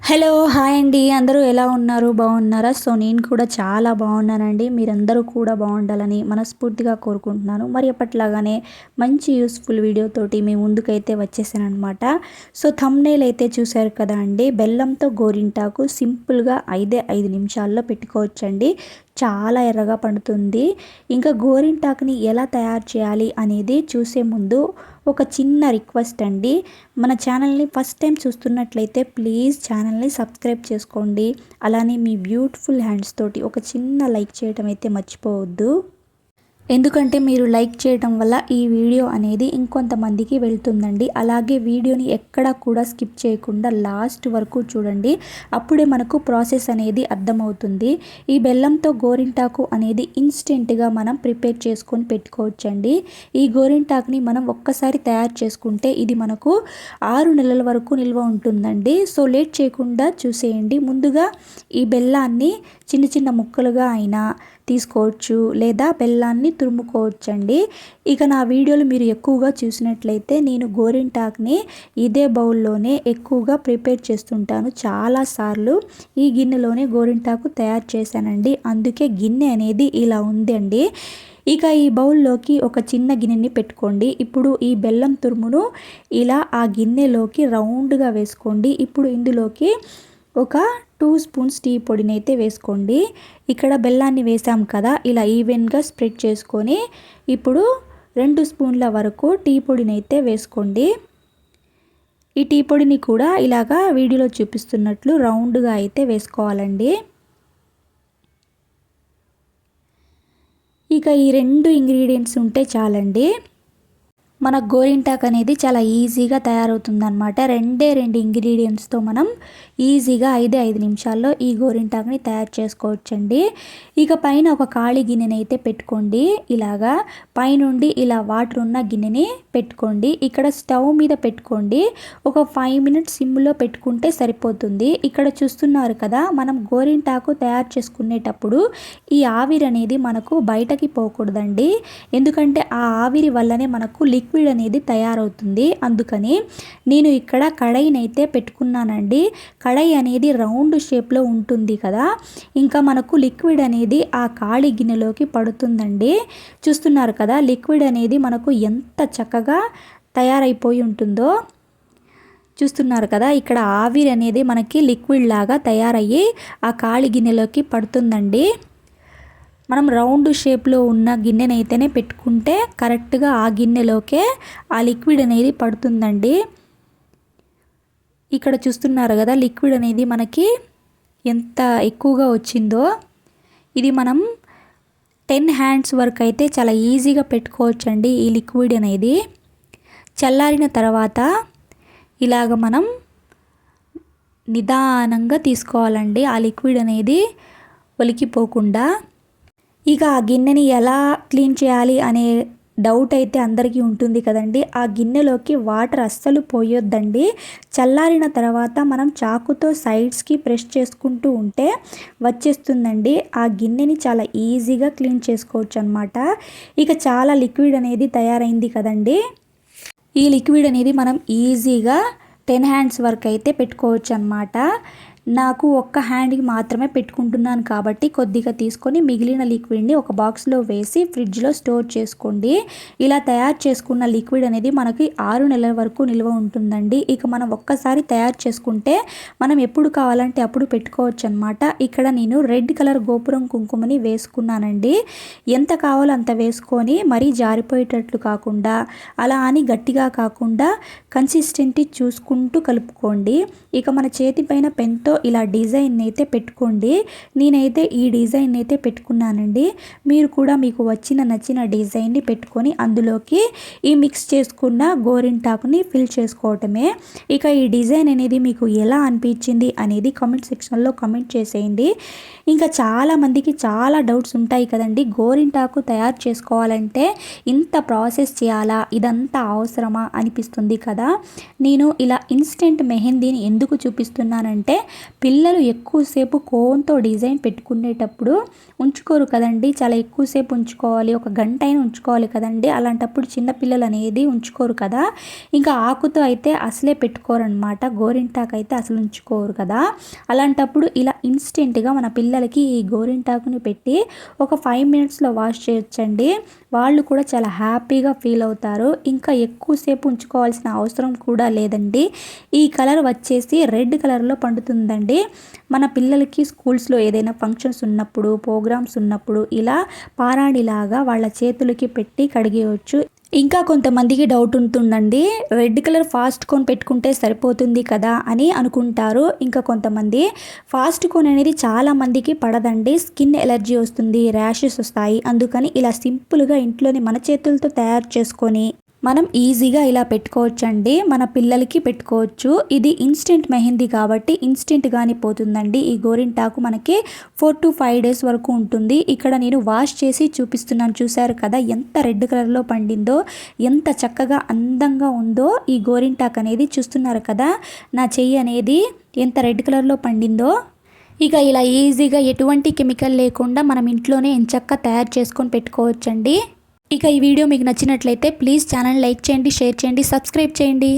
Hello! Hi అండి. అందరూ ఎలా ఉన్నారు? బాగున్నారా? నేను కూడా చాలా బాగున్నానండి. మీరందరూ కూడా బాగుండాలని మనస్ఫూర్తిగా కోరుకుంటున్నాను. మరి ఎప్పటిలాగానే మంచి యూస్‌ఫుల్ వీడియోతోటి మీ ముందుకైతే వచ్చేసాననమాట. థంబ్‌నెయిల్ అయితే చూసారు కదా అండి. బెల్లంతో గోరింటాకు సింపుల్‌గా 5 నిమిషాల్లో పెట్టుకోవచ్చండి. చాలా ఎర్రగా పండుతుంది. ఇంకా గోరింటాకుని ఎలా తయారు చేయాలి అనేది చూసే ముందు ఒక చిన్న రిక్వెస్ట్ అండి. మన ఛానల్ని ఫస్ట్ టైం చూస్తున్నట్లయితే ప్లీజ్ ఛానల్ని సబ్స్క్రైబ్ చేసుకోండి. అలానే మీ బ్యూటిఫుల్ హ్యాండ్స్ తోటి ఒక చిన్న లైక్ చేయడం అయితే మర్చిపోవద్దు. ఎందుకంటే మీరు లైక్ చేయడం వల్ల ఈ వీడియో అనేది ఇంకొంతమందికి వెళ్తుందండి. అలాగే వీడియోని ఎక్కడా కూడా స్కిప్ చేయకుండా లాస్ట్ వరకు చూడండి. అప్పుడే మనకు ప్రాసెస్ అనేది అర్థమవుతుంది. ఈ బెల్లంతో గోరింటాకు అనేది ఇన్స్టెంట్గా మనం ప్రిపేర్ చేసుకొని పెట్టుకోవచ్చండి. ఈ గోరింటాకుని మనం ఒక్కసారి తయారు చేసుకుంటే ఇది మనకు 6 నెలల వరకు నిల్వ ఉంటుందండి. లేట్ చేయకుండా చూసేయండి. ముందుగా ఈ బెల్లాన్ని చిన్న చిన్న ముక్కలుగా అయినా తీసుకోవచ్చు, లేదా బెల్లాన్ని తురుముకోవచ్చండి. ఇక నా వీడియోలు మీరు ఎక్కువగా చూసినట్లయితే నేను గోరింటాకుని ఇదే బౌల్లోనే ఎక్కువగా ప్రిపేర్ చేస్తుంటాను. చాలాసార్లు ఈ గిన్నెలోనే గోరింటాకు తయారు చేశానండి. అందుకే గిన్నె అనేది ఇలా ఉందండి. ఇక ఈ బౌల్లోకి ఒక చిన్న గిన్నెని పెట్టుకోండి. ఇప్పుడు ఈ బెల్లం తురుమును ఇలా ఆ గిన్నెలోకి రౌండ్గా వేసుకోండి. ఇప్పుడు ఇందులోకి ఒక 2 స్పూన్స్ టీ పొడిని అయితే వేసుకోండి. ఇక్కడ బెల్లాన్ని వేసాం కదా, ఇలా ఈవెన్గా స్ప్రెడ్ చేసుకొని ఇప్పుడు 2 స్పూన్ల వరకు టీ పొడిని అయితే వేసుకోండి. ఈ టీ పొడిని కూడా ఇలాగా వీడియోలో చూపిస్తున్నట్లు రౌండ్గా అయితే వేసుకోవాలండి. ఇక ఈ 2 ఇంగ్రీడియంట్స్ ఉంటే చాలండి. మన గోరింటాకు అనేది చాలా ఈజీగా తయారవుతుందన్నమాట. 2 ఇంగ్రీడియంట్స్తో మనం ఈజీగా 5 నిమిషాల్లో ఈ గోరింటాకుని తయారు చేసుకోవచ్చండి. ఇక పైన ఒక ఖాళీ గిన్నెని అయితే పెట్టుకోండి. ఇలాగా పైనుండి ఇలా వాటర్ ఉన్న గిన్నెని పెట్టుకోండి. ఇక్కడ స్టవ్ మీద పెట్టుకోండి. ఒక 5 మినిట్స్ సిమ్లో పెట్టుకుంటే సరిపోతుంది. ఇక్కడ చూస్తున్నారు కదా, మనం గోరింటాకు తయారు చేసుకునేటప్పుడు ఈ ఆవిరి అనేది మనకు బయటకి పోకూడదండి. ఎందుకంటే ఆ ఆవిరి వల్లనే మనకు లిక్విడ్ అనేది తయారవుతుంది. అందుకని నేను ఇక్కడ కడాయినైతే పెట్టుకున్నానండి. కడాయి అనేది రౌండ్ షేప్లో ఉంటుంది కదా, ఇంకా మనకు లిక్విడ్ అనేది ఆ ఖాళీ గిన్నెలోకి పడుతుందండి. చూస్తున్నారు కదా, లిక్విడ్ అనేది మనకు ఎంత చక్కగా తయారైపోయి ఉంటుందో. చూస్తున్నారు కదా, ఇక్కడ ఆవిరి అనేది మనకి లిక్విడ్ లాగా తయారయ్యి ఆ ఖాళీ గిన్నెలోకి పడుతుందండి. మనం రౌండ్ షేప్లో ఉన్న గిన్నెనైతేనే పెట్టుకుంటే కరెక్ట్గా ఆ గిన్నెలోకే ఆ లిక్విడ్ అనేది పడుతుందండి. ఇక్కడ చూస్తున్నారు కదా, లిక్విడ్ అనేది మనకి ఎంత ఎక్కువగా వచ్చిందో. ఇది మనం 10 హ్యాండ్స్ వరకు అయితే చాలా ఈజీగా పెట్టుకోవచ్చండి. ఈ లిక్విడ్ అనేది చల్లారిన తర్వాత ఇలాగ మనం నిదానంగా తీసుకోవాలండి, ఆ లిక్విడ్ అనేది ఒలికిపోకుండా. ఇక ఆ గిన్నెని ఎలా క్లీన్ చేయాలి అనే డౌట్ అయితే అందరికీ ఉంటుంది కదండి. ఆ గిన్నెలోకి వాటర్ అస్సలు పోయొద్దండి. చల్లారిన తర్వాత మనం చాకుతో సైడ్స్కి ప్రెస్ చేసుకుంటూ ఉంటే వచ్చేస్తుందండి. ఆ గిన్నెని చాలా ఈజీగా క్లీన్ చేసుకోవచ్చు అన్నమాట. ఇక చాలా లిక్విడ్ అనేది తయారైంది కదండి. ఈ లిక్విడ్ అనేది మనం ఈజీగా 10 హ్యాండ్స్ వరకు అయితే పెట్టుకోవచ్చు అన్నమాట. నాకు ఒక్క హ్యాండ్కి మాత్రమే పెట్టుకుంటున్నాను కాబట్టి కొద్దిగా తీసుకొని మిగిలిన లిక్విడ్ని ఒక బాక్స్లో వేసి ఫ్రిడ్జ్లో స్టోర్ చేసుకోండి. ఇలా తయారు చేసుకున్న లిక్విడ్ అనేది మనకి 6 నెలల వరకు నిల్వ ఉంటుందండి. ఇక మనం ఒక్కసారి తయారు చేసుకుంటే మనం ఎప్పుడు కావాలంటే అప్పుడు పెట్టుకోవచ్చు అన్నమాట. ఇక్కడ నేను రెడ్ కలర్ గోపురం కుంకుమని వేసుకున్నానండి. ఎంత కావాలో అంత వేసుకొని మరీ జారిపోయేటట్లు కాకుండా, అలా అని గట్టిగా కాకుండా కన్సిస్టెంటీ చూసుకుంటూ కలుపుకోండి. ఇక మన చేతి పైన పెన్తో ఇలా డిజైన్ అయితే పెట్టుకోండి. నేనైతే ఈ డిజైన్ అయితే పెట్టుకున్నానండి. మీరు కూడా మీకు నచ్చిన డిజైన్ని పెట్టుకొని అందులోకి ఈ మిక్స్ చేసుకున్న గోరింటాకుని ఫిల్ చేసుకోవటమే. ఇక ఈ డిజైన్ అనేది మీకు ఎలా అనిపించింది అనేది కామెంట్ సెక్షన్లో కామెంట్ చేసేయండి. ఇంకా చాలామందికి చాలా డౌట్స్ ఉంటాయి కదండి, గోరింటాకు తయారు చేసుకోవాలంటే ఇంత ప్రాసెస్ చేయాలా, ఇదంతా అవసరమా అనిపిస్తుంది కదా. నేను ఇలా ఇన్స్టెంట్ మెహందీని ఎందుకు చూపిస్తున్నానంటే పిల్లలు ఎక్కువసేపు కోన్తో డిజైన్ పెట్టుకునేటప్పుడు ఉంచుకోరు కదండి, చాలా ఎక్కువసేపు ఉంచుకోవాలి, ఒక గంట అయినా ఉంచుకోవాలి కదండి. అలాంటప్పుడు చిన్నపిల్లలు అనేది ఉంచుకోరు కదా. ఇంకా ఆకుతో అయితే అసలే పెట్టుకోరనమాట, గోరింటాకు అయితే అసలు ఉంచుకోరు కదా. అలాంటప్పుడు ఇలా ఇన్స్టెంట్గా మన పిల్లలకి ఈ గోరింటాకుని పెట్టి ఒక 5 మినిట్స్లో వాష్ చేయొచ్చండి. వాళ్ళు కూడా చాలా హ్యాపీగా ఫీల్ అవుతారు. ఇంకా ఎక్కువసేపు ఉంచుకోవాల్సిన అవసరం కూడా లేదండి. ఈ కలర్ వచ్చేసి రెడ్ కలర్లో పండుతుందండి. మన పిల్లలకి స్కూల్స్లో ఏదైనా ఫంక్షన్స్ ఉన్నప్పుడు, ప్రోగ్రామ్స్ ఉన్నప్పుడు ఇలా పారాణిలాగా వాళ్ళ చేతులకి పెట్టి కడిగేయచ్చు. ఇంకా కొంతమందికి డౌట్ ఉంటుందండి, రెడ్ కలర్ ఫాస్ట్ కోన్ పెట్టుకుంటే సరిపోతుంది కదా అని అనుకుంటారు. ఇంకా కొంతమంది ఫాస్ట్ కోన్ అనేది చాలా మందికి పడదండి, స్కిన్ ఎలర్జీ వస్తుంది, ర్యాషెస్ వస్తాయి. అందుకని ఇలా సింపుల్గా ఇంట్లోని మన చేతులతో తయారు చేసుకొని మనం ఈజీగా ఇలా పెట్టుకోవచ్చండి, మన పిల్లలకి పెట్టుకోవచ్చు. ఇది ఇన్స్టెంట్ మెహందీ కాబట్టి ఇన్స్టెంట్గానే పోతుందండి. ఈ గోరింటాకు మనకి 4 to 5 డేస్ వరకు ఉంటుంది. ఇక్కడ నేను వాష్ చేసి చూపిస్తున్నాను, చూసారు కదా ఎంత రెడ్ కలర్లో పండిందో, ఎంత చక్కగా అందంగా ఉందో ఈ గోరింటాకు అనేది. చూస్తున్నారు కదా నా చెయ్యి అనేది ఎంత రెడ్ కలర్లో పండిందో. ఇక ఇలా ఈజీగా ఎటువంటి కెమికల్ లేకుండా మనం ఇంట్లోనే ఎంచక్కా తయారు చేసుకొని పెట్టుకోవచ్చండి. ఇక ఈ వీడియో మీకు నచ్చినట్లయితే ప్లీజ్ ఛానల్ లైక్ చేయండి, షేర్ చేయండి, సబ్స్క్రైబ్ చేయండి.